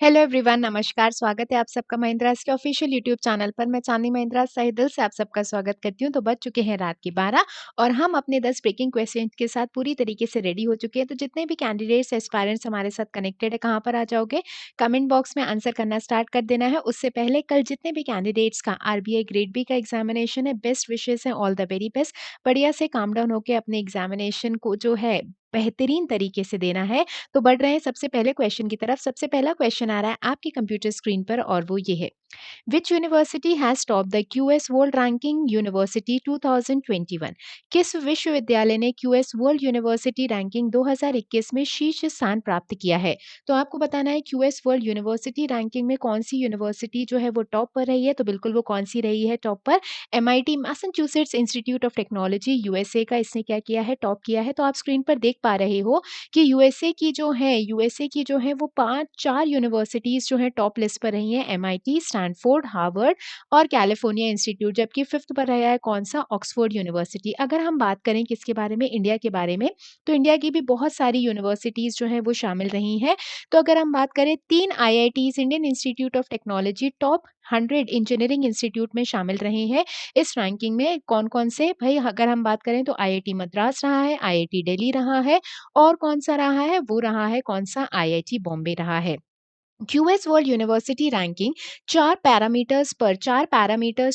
Hello everyone, नमस्कार। स्वागत है आप सबका महिंद्रास के ऑफिशियल यूट्यूब चैनल पर। मैं चांदनी महिंद्रा सही दिल से आप सबका स्वागत करती हूँ। तो बज चुके हैं रात के 12 और हम अपने 10 ब्रेकिंग क्वेश्चन के साथ पूरी तरीके से रेडी हो चुके हैं। तो जितने भी कैंडिडेट्स एस्पायरेंट्स हमारे साथ कनेक्टेड है, कहाँ पर आ जाओगे? कमेंट बॉक्स में आंसर करना स्टार्ट कर देना है। उससे पहले कल जितने भी कैंडिडेट्स का आरबीआई ग्रेड बी का एग्जामिनेशन है, बेस्ट विशेष है, ऑल द वेरी बेस्ट। बढ़िया से काम डाउन होकर अपने एग्जामिनेशन को जो है बेहतरीन तरीके से देना है। तो बढ़ रहे हैं सबसे पहले क्वेश्चन की तरफ। सबसे पहला क्वेश्चन आ रहा है आपके कंप्यूटर स्क्रीन पर और वो ये है, which university has top the QS world ranking university 2021? किस विश्वविद्यालय ने क्यूएस वर्ल्ड यूनिवर्सिटी रैंकिंग 2021 में शीर्ष स्थान प्राप्त किया है? तो आपको बताना है क्यूएस वर्ल्ड यूनिवर्सिटी रैंकिंग में कौन सी यूनिवर्सिटी जो है वो टॉप पर रही है। तो बिल्कुल वो कौन सी रही है टॉप पर? MIT, Massachusetts institute of technology USA का इसने क्या किया है, टॉप किया है। तो आप स्क्रीन पर देख पा रहे हो कि यूएसए की जो है वो 4 यूनिवर्सिटीज़ जो है टॉप लिस्ट पर रही हैं, एमआईटी, स्टैनफोर्ड, हार्वर्ड और कैलिफोर्निया इंस्टीट्यूट। जबकि 5th पर रहा है कौन-सा? Oxford university. अगर हम बात करें किसके बारे में? इंडिया के बारे में, तो इंडिया की भी बहुत सारी यूनिवर्सिटीज़ जो हैं वो शामिल रही हैं। तो अगर हम बात करें 3 IITs, Indian institute of technology top 100 engineering institute में शामिल रहे हैं। इस रैंकिंग में कौन-कौन से? भई अगर हम बात करें तो आईआईटी मद्रास रहा है, आईआईटी दिल्ली रहा है और कौन-सा रहा है? वो रहा है कौन-सा? आईआईटी बॉम्बे रहा है। QS world university ranking 4 parameters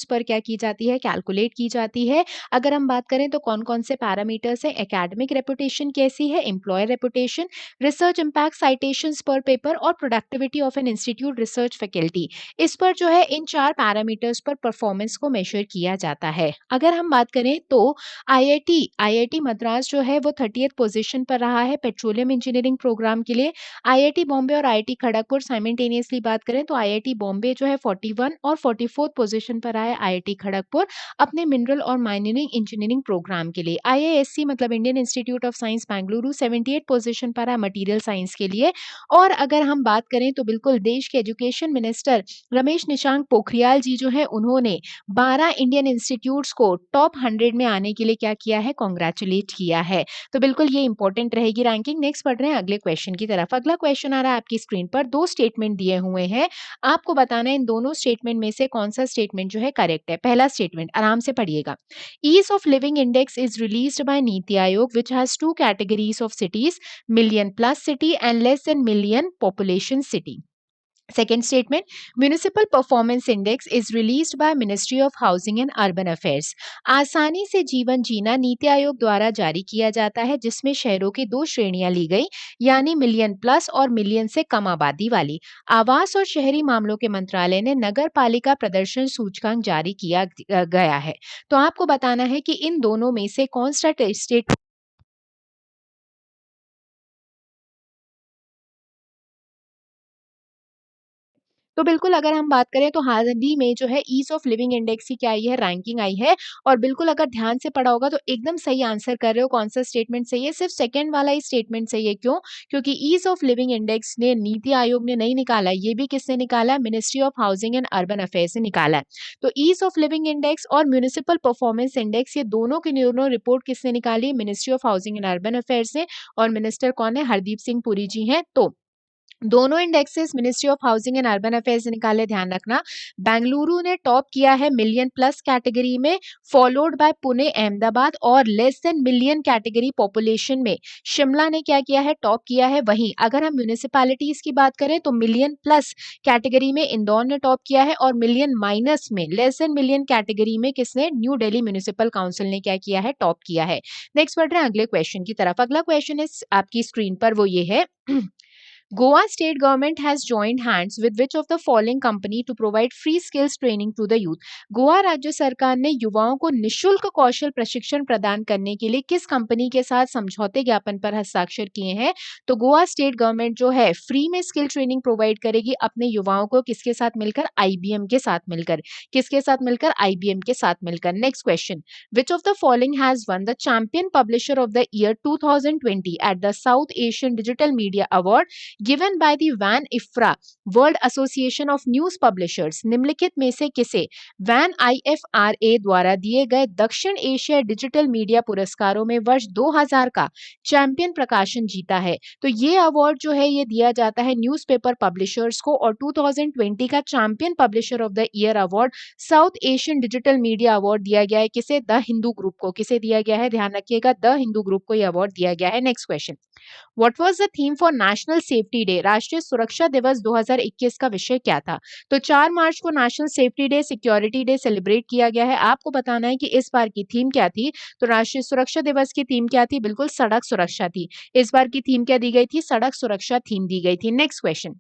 पर क्या की जाती है? कैलकुलेट की जाती है। अगर हम बात करें तो कौन-कौन से पैरामीटर्स हैं? एकेडमिक रेपुटेशन कैसी है? Employer reputation, research impact, citations पर पेपर और productivity of an institute, research faculty. इस पर जो है इन 4 पैरामीटर्स पर परफॉर्मेंस को मेजर किया जाता है। अगर हम बात करें तो आईआईटी मद्रास जो है वो 30th पोजीशन पर रहा है पेट्रोलियम इंजीनियरिंग प्रोग्राम के लिए। आईआईटी बॉम्बे और आईआईटी खड़गपुर साइमल्टेनियसली बात करें तो आईआईटी बॉम्बे जो है 41 और 44th पोजीशन पर आया आईआईटी खड़गपुर अपने मिनरल और माइनिंग इंजीनियरिंग प्रोग्राम के लिए। आईआईएससी मतलब Indian institute of science Bengaluru 78 position पर है मटेरियल साइंस के लिए। और अगर हम बात करें तो बिल्कुल देश के एजुकेशन मिनिस्टर रमेश निशांक पोखरियाल जी जो है उन्होंने 12 इंडियन इंस्टीट्यूट्स को टॉप 100 में आने के लिए क्या किया है? कॉन्ग्रेचुलेट किया है। तो बिल्कुल ये इंपॉर्टेंट रहेगी रैंकिंग। नेक्स्ट बढ़ रहे हैं अगले क्वेश्चन की तरफ। अगला क्वेश्चन आ रहा है आपकी स्क्रीन पर। 2 स्टेटमेंट दिए हुए हैं, आपको बताना है इन दोनों स्टेटमेंट में से कौन सा स्टेटमेंट जो है करेक्ट है। पहला स्टेटमेंट आराम से पढ़िएगा, ease of living index is released by NITI Aayog which has 2 categories of cities, million plus city and less than million population city. Second statement, Municipal Performance Index is released by Ministry of Housing and Urban Affairs. आसानी से जीवन जीना नीति आयोग द्वारा जारी किया जाता है, जिसमें शहरों की 2 श्रेणियां ली गई, यानी मिलियन प्लस और मिलियन से कम आबादी वाली। आवास और शहरी मामलों के मंत्रालय ने नगर पालिका प्रदर्शन सूचकांक जारी किया गया है। तो आपको बताना है कि इन दोनों में से कौन सा स्टेट। तो बिल्कुल अगर हम बात करें तो हाल ही में जो है ईज़ ऑफ लिविंग इंडेक्स की क्या आई है? रैंकिंग आई है। और बिल्कुल अगर ध्यान से पढ़ा होगा तो एकदम सही आंसर कर रहे हो। कौन-सा स्टेटमेंट सही है? सिर्फ सेकंड वाला ही स्टेटमेंट सही है। क्यों? क्योंकि ईज़ ऑफ लिविंग इंडेक्स ने नीति आयोग ने नहीं निकाला है, ये भी किसने निकाला है? Ministry of housing and urban affairs ने निकाला है। तो ईज़ ऑफ लिविंग इंडेक्स और म्युनिसिपल परफॉर्मेंस इंडेक्स ये दोनों की दोनों रिपोर्ट किसने निकाली? Ministry of housing and urban affairs ने। और मिनिस्टर कौन है? हरदीप सिंह पुरी जी हैं। तो दोनों indexes ministry of housing and urban affairs से निकाले, ध्यान रखना। बेंगलुरु ने टॉप किया है मिलियन प्लस कैटेगरी में, फॉलोड बाय पुणे, अहमदाबाद और less than million category population में शिमला ने क्या किया है? टॉप किया है। वहीं अगर हम म्यूनिसिपैलिटीज की बात करें तो मिलियन प्लस कैटेगरी में इंदौर ने टॉप किया है और मिलियन माइनस में लेस देन मिलियन कैटेगरी में किसने? न्यू दिल्ली म्यूनिसिपल काउंसिल ने क्या किया है? टॉप किया है। नेक्स्ट बढ़ रहे हैं अगले क्वेश्चन की तरफ। अगला क्वेश्चन इस आपकी स्क्रीन पर वो ये है, Goa state government has joined hands with which of the following company to provide free skills training to the youth? Goa राज्य सरकार ने युवाओं को निशुल्क कौशल प्रशिक्षण प्रदान करने के लिए किस कंपनी के साथ समझौते ज्ञापन पर हस्ताक्षर किए हैं? तो गोवा स्टेट गवर्नमेंट जो है फ्री में स्किल ट्रेनिंग प्रोवाइड करेगी अपने युवाओं को, किसके साथ मिलकर? आईबीएम के साथ मिलकर। किसके साथ मिलकर? आईबीएम के साथ मिलकर। Next question, which of the following has won the champion publisher of the year 2020 at the South Asian digital media award? Given by the वैन IFRA World Association of News Publishers. निम्नलिखित में से किसे van IFRA द्वारा दिए गए दक्षिण Asia digital media पुरस्कारों में वर्ष 2000 का चैंपियन प्रकाशन जीता है? तो ये अवार्ड जो है ये दिया जाता है न्यूज़पेपर पब्लिशर्स को, और 2020 का champion publisher of the year award south Asian digital media award दिया गया है किसे? द हिंदू ग्रुप को। किसे दिया गया है? ध्यान रखिएगा, द हिंदू ग्रुप को ये अवार्ड दिया गया है। Next question, what was the theme for national safety day? राष्ट्रीय सुरक्षा दिवस 2021 का विषय क्या था? तो 4 मार्च को national safety day, security day celebrate किया गया है। आपको बताना है कि इस बार की थीम क्या थी। तो राष्ट्रीय सुरक्षा दिवस की थीम क्या थी? बिल्कुल सड़क सुरक्षा थी। इस बार की थीम क्या दी गई थी? सड़क सुरक्षा थीम दी गई थी। नेक्स्ट क्वेश्चन,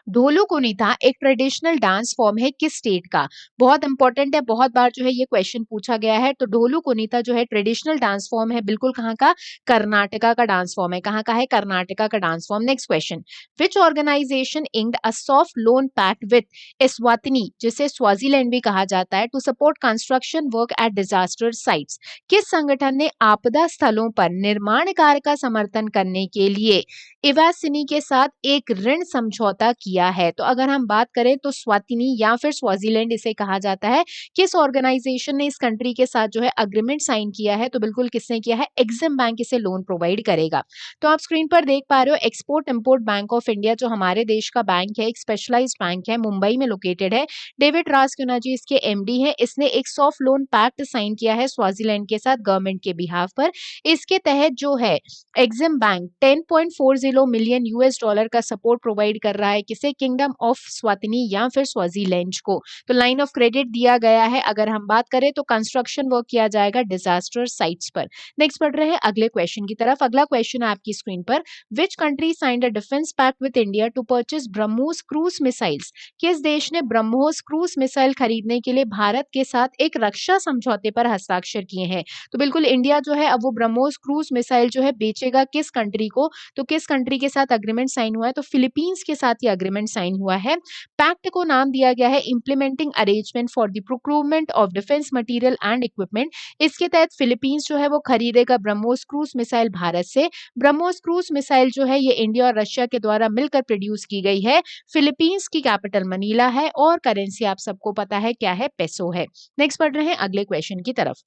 ढोलू कुनीता एक ट्रेडिशनल डांस फॉर्म है किस स्टेट का? बहुत इंपॉर्टेंट है, बहुत बार जो है ये क्वेश्चन पूछा गया है। तो ढोलू कुनीता जो है ट्रेडिशनल डांस फॉर्म है, बिल्कुल कहाँ का? कर्नाटका का डांस फॉर्म है। कहाँ का है? कर्नाटका का dance form. Next question, which organisation inked a soft loan pact with Eswatini, जिसे स्वाजीलैंड भी कहा जाता है, to support construction work at disaster sites? किस संगठन ने आपदा स्थलों पर निर्माण कार्य का समर्थन करने के लिए इवासिनी के साथ एक ऋण समझौता किया है? तो अगर हम बात करें तो स्वातिनी या फिर स्वाजीलैंड इसे कहा जाता है। किस ऑर्गेनाइजेशन ने इस कंट्री के साथ जो है अग्रीमेंट साइन किया है? तो बिल्कुल किसने किया है? एग्जिम बैंक इसे लोन प्रोवाइड करेगा। तो आप स्क्रीन पर देख पा रहे हो export import bank of India जो हमारे देश का बैंक है, एक स्पेशलाइज्ड बैंक है, मुंबई में लोकेटेड है। डेविड रासक्युना जी इसके MD है। इसने एक सॉफ्ट लोन पैक्ट साइन किया है स्वाजीलैंड के साथ गवर्नमेंट के बिहाफ पर। इसके तहत जो है EXIM bank 10.40 million US dollar का सपोर्ट प्रोवाइड कर रहा है किसे? किंगडम ऑफ स्वातिनी या फिर स्वाजीलैंड को। तो लाइन ऑफ क्रेडिट दिया गया है। अगर हम बात करें तो कंस्ट्रक्शन वर्क किया जाएगा डिजास्टर साइट्स पर। नेक्स्ट बढ़ रहे हैं अगले क्वेश्चन की तरफ। अगला क्वेश्चन है आपकी स्क्रीन पर, which country signed a defence pact with India to purchase BrahMos cruise missiles? किस देश ने ब्रह्मोस क्रूज मिसाइल खरीदने के लिए भारत के साथ एक रक्षा समझौते पर हस्ताक्षर किए हैं? तो बिल्कुल इंडिया जो है अब वो ब्रह्मोस क्रूज मिसाइल जो है बेचेगा किस कंट्री को? तो किस कंट्री के साथ अग्रीमेंट साइन हुआ है? तो फिलीपींस के साथ ये अग्रीमेंट साइन हुआ है। पैक्ट को नाम दिया गया है implementing arrangement for the procurement of defence material and equipment. इसके तहत फिलीपींस जो है वो खरीदेगा ब्रह्मोस क्रूज मिसाइल भारत से। ब्रह्मोस क्रूज मिसाइल जो है ये इंडिया और रशिया के द्वारा मिलकर प्रोड्यूस की गई है। फिलीपींस की कैपिटल मनीला है और करेंसी आप सबको पता है क्या है? पेसो है। नेक्स्ट बढ़ रहे हैं अगले क्वेश्चन की तरफ।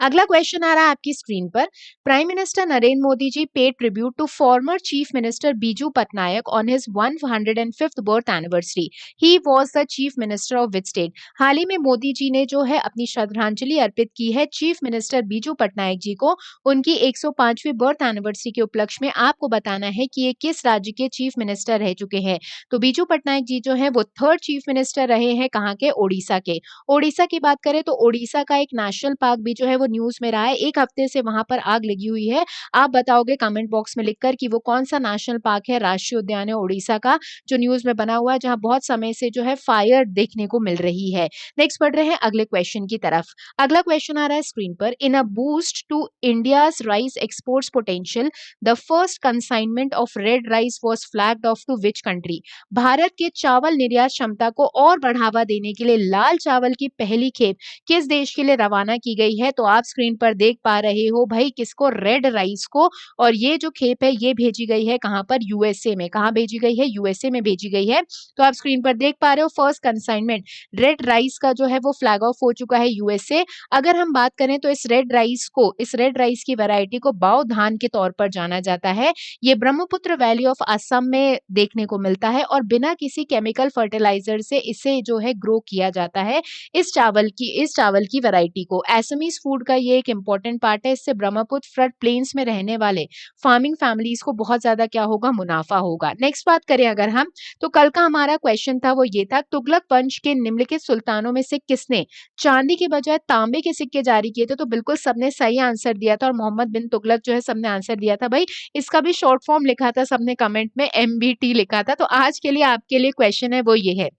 अगला क्वेश्चन आ रहा है आपकी स्क्रीन पर, prime minister Narendra Modi ji paid tribute to former chief minister Biju Patnaik on his 105th birth anniversary. He was the chief minister of which state? हाल ही में मोदी जी ने जो है अपनी श्रद्धांजलि अर्पित की है चीफ मिनिस्टर बीजू पटनायक जी को उनकी 105वीं बर्थ एनिवर्सरी के उपलक्ष्य में। आपको बताना है कि ये किस राज्य के चीफ मिनिस्टर रह चुके हैं। तो बीजू पटनायक जी जो है वो थर्ड चीफ मिनिस्टर रहे हैं कहाँ के? ओडिशा के। ओडिशा की बात करें तो ओडिशा का एक नेशनल पार्क भी जो है वो न्यूज में रहा है। 1 हफ्ते से वहां पर आग लगी हुई है। आप बताओगे कमेंट बॉक्स में लिखकर कि वो कौन सा नेशनल पार्क है, राष्ट्रीय उद्यान है ओडिशा का जो न्यूज में बना हुआ है, जहां बहुत समय से जो है फायर देखने को मिल रही है। नेक्स्ट बढ़ रहे हैं अगले क्वेश्चन की तरफ। अगला क्वेश्चन आ रहा है स्क्रीन पर, in a boost to India's rice exports potential the first consignment of red rice was flagged off to which country? Bharat के चावल निर्यात क्षमता को और बढ़ावा देने के लिए लाल चावल की पहली खेप किस देश के लिए रवाना की गई है? तो आप स्क्रीन पर देख पा रहे हो भाई किसको? रेड राइस को। और ये जो खेप है ये भेजी गई है कहां पर? USA में। कहां भेजी गई है? USA में भेजी गई है। तो आप स्क्रीन पर देख पा रहे हो फर्स्ट कंसाइनमेंट रेड राइस का जो है वो फ्लैग ऑफ हो चुका है USA। अगर हम बात करें तो इस रेड राइस की वैरायटी को बाओ धान के तौर पर जाना जाता है। ये ब्रह्मपुत्र वैली ऑफ असम में देखने को मिलता है और बिना किसी केमिकल फर्टिलाइजर से इसे जो है ग्रो किया जाता है। इस चावल की वैरायटी को एसमीज फूड का ये एक इंपॉर्टेंट पार्ट है। इससे ब्रह्मपुत्र फ्लड प्लेन्स में रहने वाले फार्मिंग फैमिलीज को बहुत ज्यादा क्या होगा? मुनाफा होगा। नेक्स्ट बात करें अगर हम, तो कल का हमारा क्वेश्चन था वो ये था, तुगलक वंश के निम्नलिखित सुल्तानों में से किसने चांदी के बजाय तांबे के सिक्के जारी किए थे? तो बिल्कुल सबने सही आंसर दिया था और मोहम्मद बिन तुगलक जो है सबने आंसर दिया था भाई। इसका भी शॉर्ट फॉर्म लिखा था सबने कमेंट में, MBT लिखा था। तो आज के लिए आपके लिए क्वेश्चन है वो ये है,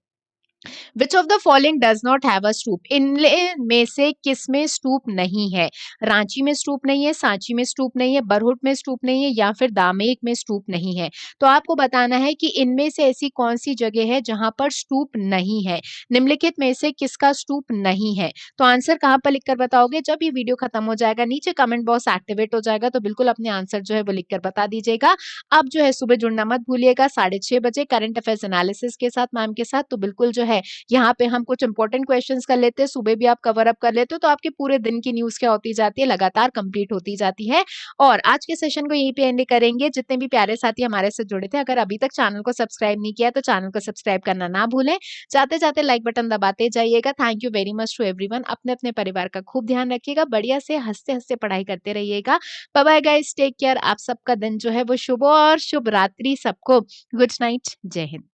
विच of the following does not have a stoop, इनमें में से किस में स्टूप नहीं है? रांची में स्टूप नहीं है, सांची में स्टूप नहीं है, बरहुट में स्टूप नहीं है या फिर दामेक में स्टूप नहीं है। तो आपको बताना है कि इनमें से ऐसी कौन सी जगह है जहां पर स्टूप नहीं है। निम्नलिखित में से किसका स्टूप नहीं है? तो आंसर कहाँ पर लिखकर बताओगे? जब ये वीडियो खत्म हो जाएगा नीचे कमेंट बॉक्स एक्टिवेट हो जाएगा तो बिल्कुल अपने आंसर जो है वो लिखकर बता दीजिएगा। अब जो है सुबह जुड़ना मत भूलिएगा 6:30 बजे करंट अफेयर्स एनालिसिस के साथ मैम के साथ। तो बिल्कुल जो है यहाँ पे हम कुछ इंपॉर्टेंट क्वेश्चंस कर लेते हैं, सुबह भी आप कवर अप कर लेते हो तो आपके पूरे दिन की न्यूज़ क्या होती जाती है, लगातार कंप्लीट होती जाती है। और आज के सेशन को यहीं पे एंड करेंगे। जितने भी प्यारे साथी हमारे से जुड़े थे, अगर अभी तक चैनल को सब्सक्राइब नहीं किया है, तो चैनल को सब्सक्राइब करना ना भूलें। जाते-जाते लाइक बटन दबाते जाइएगा। Thank you very much to everyone. अपने-अपने परिवार का खूब ध्यान रखिएगा। बढ़िया से हँसते-हँसते पढ़ाई करते रहिएगा। Bye bye guys, take care. आप सबका दिन जो है वो शुभ हो और शुभ रात्रि सबको। Good night. जय हिंद।